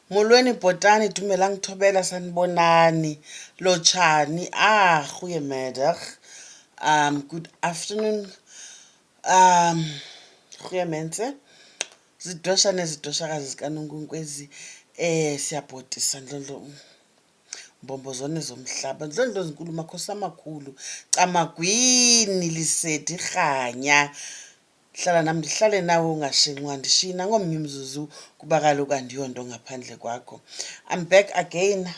Molweni bhotani dumelang thobela sanibonani lotshani goeiemiddag good afternoon goeie mense zidosha nezidoshakazi zikaNonkwenkwezi siyabhodisa ndlondlo mbombozone zomhlaba ndlondlo zinkulu makhosi amakhulu camagwini lisethi khanya hlala nami ndihlale nawe ungashinqwa ndishina ngomnye umzuzu kuba kaloku andiyonto ngaphandle kwakho. I'm back again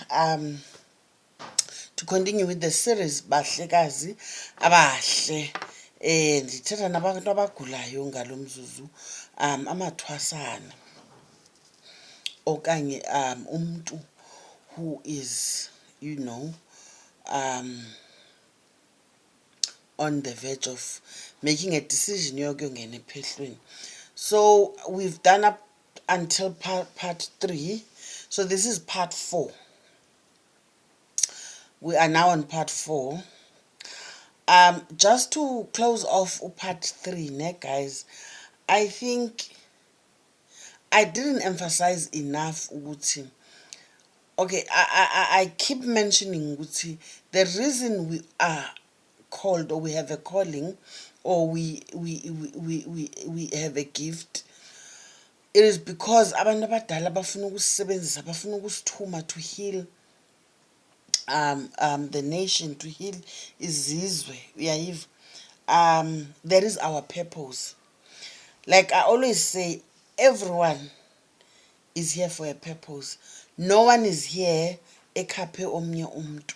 to continue with the series bahlekazi abahle. Ndithetha nabantu abagulayo ngalo mzuzu, amathwasana okanye umntu who is on the verge of making a decision yokuyongena ephehlweni. So we've done up until part 3. So this is part 4. We are now on part 4. Just to close off part 3, guys, I think I didn't emphasize enough ukuthi, okay, I keep mentioning ukuthi the reason we are called, or we have a calling, or we have a gift, it is because abantu abadala bafuna ukusebenzisa, bafuna ukusithuma to heal the nation, to heal izizwe. Uyayiva? That is our purpose. Like I always say, everyone is here for a purpose. No one is here ekhaphe omnye umuntu.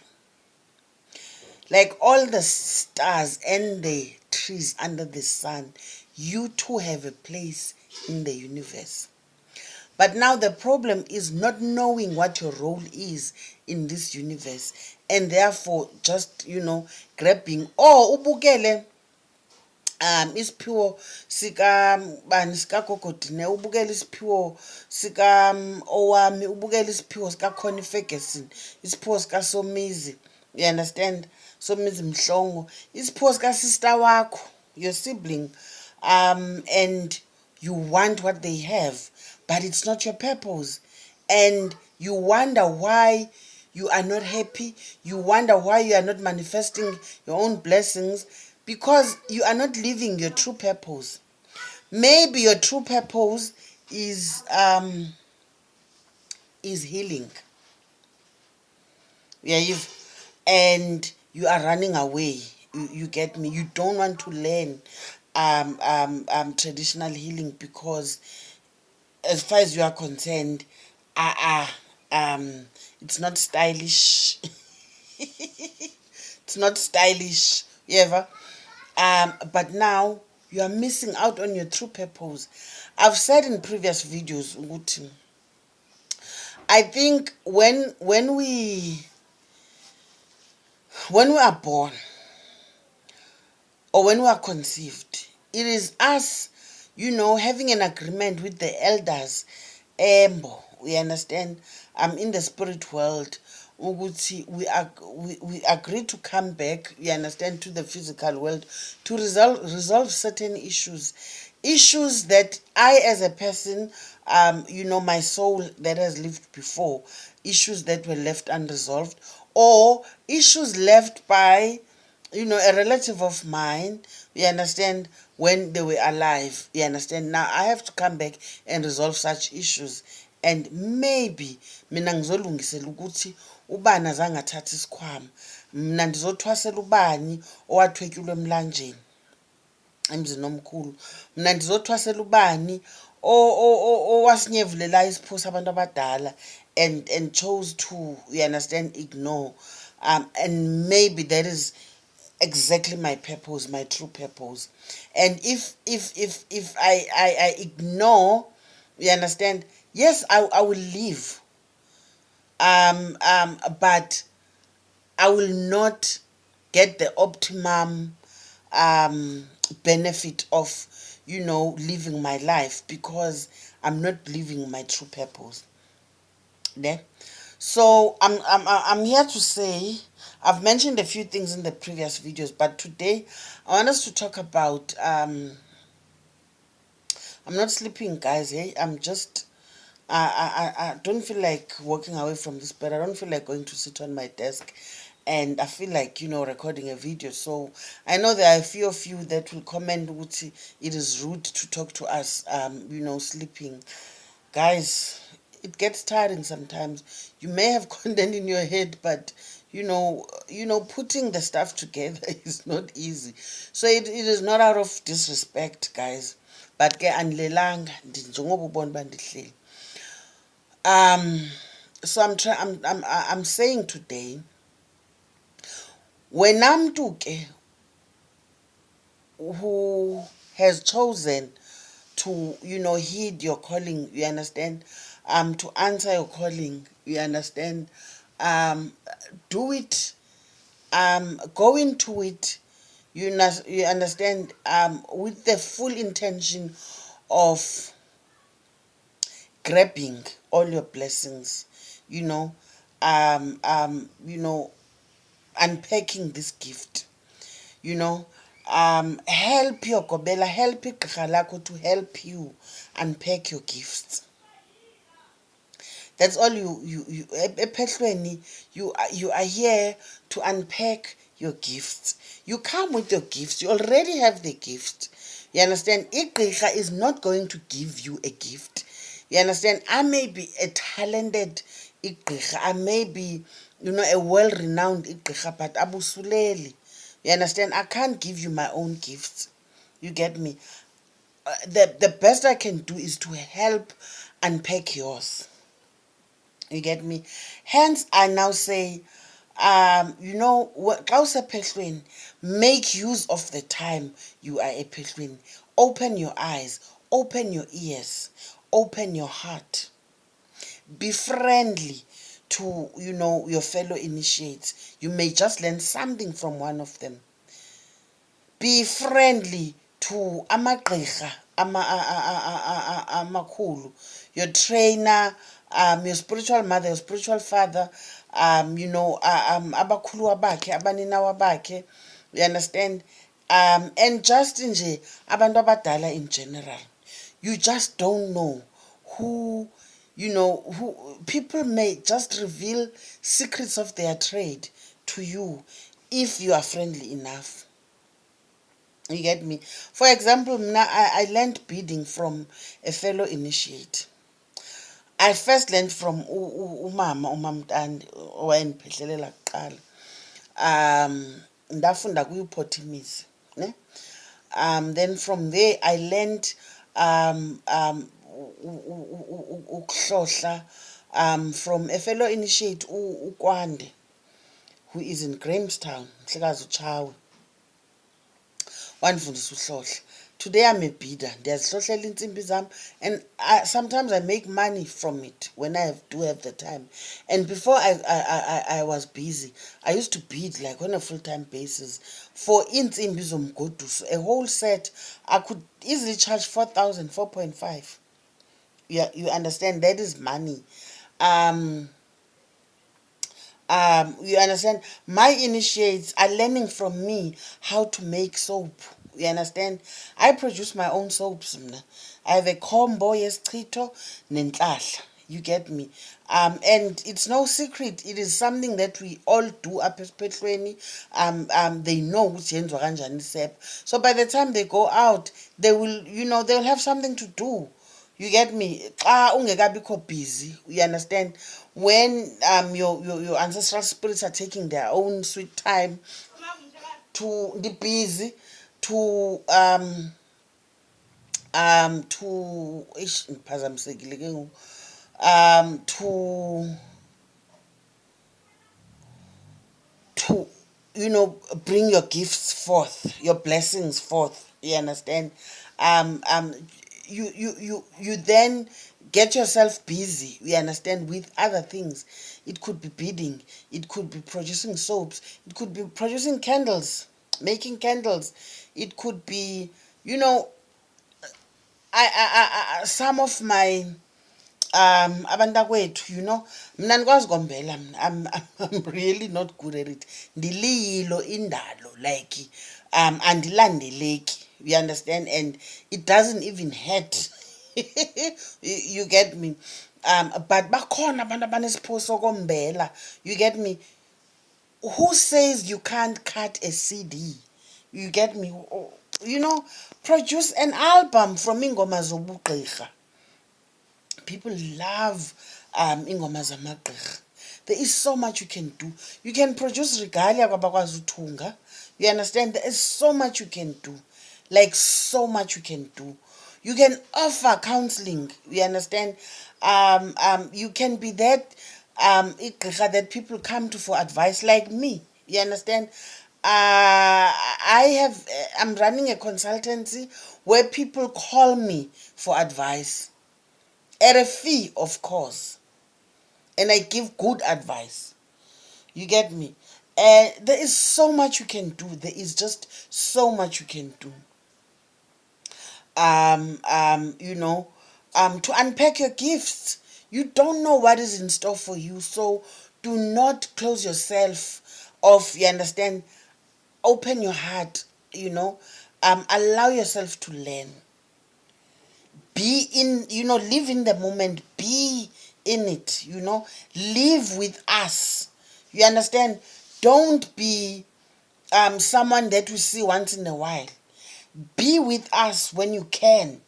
Like all the stars and the trees under the sun, you too have a place in the universe. But now the problem is not knowing what your role is in this universe, and therefore just grabbing ubukele isiphiwo sika bani sika Gogodine, ubukele isiphiwo sika owami, ubukele isiphiwo sika Connie Ferguson, isiphiwo sika Somizi, you understand, Somizi Mhlongo, isiphiwo sika sister wakho, your sibling, and you want what they have, but it's not your purpose, and you wonder why you are not happy, you wonder why you are not manifesting your own blessings, because you are not living your true purpose. Maybe your true purpose is healing. Yeah, and you are running away. You get me? You don't want to learn traditional healing because, as far as you are concerned, it's not stylish. It's not stylish. You ever? But now you are missing out on your true purpose. I've said in previous videos, I think when we are born, or when we are conceived, it is us, having an agreement with the elders, we understand, in the spirit world, we agree to come back, you understand, to the physical world to resolve certain issues that I, as a person, my soul that has lived before, issues that were left unresolved, or issues left by a relative of mine, you understand, when they were alive, you understand. Now I have to come back and resolve such issues, and maybe mina ngizolungisela ukuthi ubani azangathatha isikhwama, mina ndizothwasela ubani owathwetyulwe emlanjeni emzini omkhulu, mina ndizothwasela ubani owasinyevulela isipho sabantu abadala and chose to, you understand, ignore, and maybe that is exactly my purpose, my true purpose. And if I ignore, you understand, yes, I will live, but I will not get the optimum benefit of living my life, because I'm not living my true purpose. Yeah. So I'm here to say, I've mentioned a few things in the previous videos, but today I want us to talk about I'm not sleeping, guys. Hey, I'm just I don't feel like walking away from this bed. I don't feel like going to sit on my desk, and I feel like, recording a video. So I know there are a few of you that will comment ukuthi it is rude to talk to us sleeping. Guys, it gets tiring sometimes. You may have content in your head, but putting the stuff together is not easy. So it is not out of disrespect, guys, but ke andilelanga njengoba ubona uba ndihleli. So I'm saying today, when ke who has chosen to heed your calling, you understand, to answer your calling, you understand, um do it, go into it, you understand, with the full intention of grabbing all your blessings, you know um um you know unpacking this gift, you know help your gobela, help igqirha lakho to help you unpack your gifts. That's all you ephehlweni, you are here to unpack your gifts. You come with your gifts, you already have the gift, you understand. Igqirha is not going to give you a gift, you understand. I may be a talented igqirha, I may be a well-renowned igqirha, but abusuleli, you understand. I can't give you my own gifts, you get me. The best I can do is to help unpack yours, you get me. Hence I now say, xa usephehlweni, make use of the time you are ephehlweni. Open your eyes, open your ears, open your heart. Be friendly to your fellow initiates. You may just learn something from one of them. Be friendly to amagqirha amakhulu, your trainer, your spiritual mother, your spiritual father, abakhulu bakhe, abaninawa bakhe, you understand. And just nje abantu abadala in general, you just don't know who, who people may just reveal secrets of their trade to you if you are friendly enough, you get me. For example, now I learned beading from a fellow initiate. I first learned from umamtandi owayendiphehlelele kuqala. Ndafunda kuyuphothimisa, ne. Then from there I learned ukuhlohla from a fellow initiate ukwande, who is in Grahamstown, uMhlekazi uChawe. Wandifundisa uhlohla. Today I'm a beader, ndiyazihlohlela iintsimbi zam, and sometimes I make money from it when I do have the time. And before I was busy, I used to bead like on a full-time basis for iintsimbi zomgoduso, a whole set. I could easily charge 4,000, 4.5. You understand, that is money. You understand, my initiates are learning from me how to make soap, you understand. I produce my own soaps mna. I have a combo yesichito nentlahla, you get me. And it's no secret, it is something that we all do apha esiphehlweni. They know ukuthi yenziwa kanjani isepha, so by the time they go out, they will they'll have something to do, you get me. Xa ungekabikho busy, you understand, when your ancestral spirits are taking their own sweet time to be busy, to ndiphazamisekile ke ngoku, to bring your gifts forth, your blessings forth, you understand. You then get yourself busy, you understand, with other things. It could be beading, it could be producing soaps, it could be producing candles, making candles, it could be some of my abantakwethu, mna ndikwazi kombela mna. I'm really not good at it. Ndiliyilo indalo, like andilandeleki, you understand, and it doesn't even hurt. You get me. But bakhona abantu abanesipho sokombela. You get me? Who says you can't cut a CD? You get me? You know, produce an album from ingoma zobugqirha. People love ingoma zamagqirha. There is so much you can do. You can produce regalia kwabakwazi uthunga. You understand? There is so much you can do. Like so much you can do. You can offer counseling. You understand? You can be that igqirha that people come to for advice, like me. You understand? I'm running a consultancy where people call me for advice at a fee, of course, and I give good advice. You get me? There is so much you can do. There is just so much you can do. You know, to unpack your gifts. You don't know what is in store for you, so do not close yourself off. You understand? Open your heart. You know, allow yourself to learn. Be in, you know, live in the moment. Be in it. You know, live with us. You understand? Don't be someone that we see once in a while. Be with us when you can.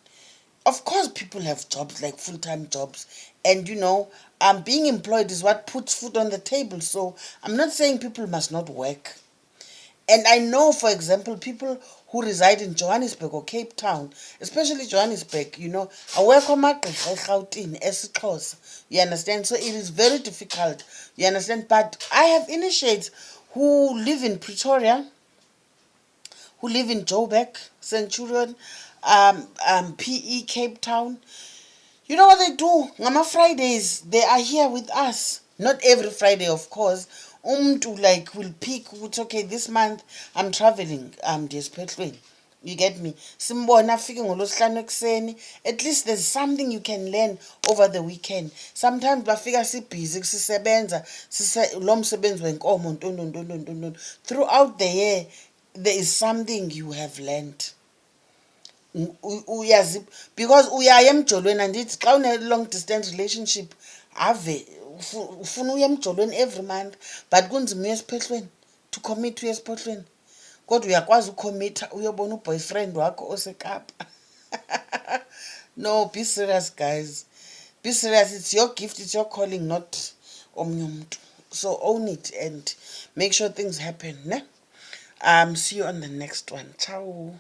Of course, people have jobs, like full-time jobs, and you know, being employed is what puts food on the table. So I'm not saying people must not work. And I know, for example, people who reside in Johannesburg or Cape Town, especially Johannesburg, you know, I work on my Gauteng, esiXhosa. You understand? So it is very difficult. You understand? But I have initiates who live in Pretoria, who live in Joburg, Centurion, PE, Cape Town. You know what they do? Ngama Fridays, they are here with us. Not every Friday, of course. To like will pick. It's okay. This month I'm traveling. Desperately. You get me? Simbona afike ngolosihlanu ekuseni. At least there's something you can learn over the weekend. Sometimes bafika sibhizi sisebenza lo msebenzi wenkomo ntonto. Throughout the year there is something you have learned. Uyazi, because uyaya emjolweni, andithi xa une long distance relationship ave ufuna uya emjolweni every month, but kunzima uya esiphehlweni, to commit uya esiphehlweni. Kodwa uyakwazi ukhomitha uyobona uboyfriend wakho osekapa. No, be serious, guys. Be serious. It's your gift, it's your calling, not omnye umuntu. So own it and make sure things happen, ne? See you on the next one. Ciao.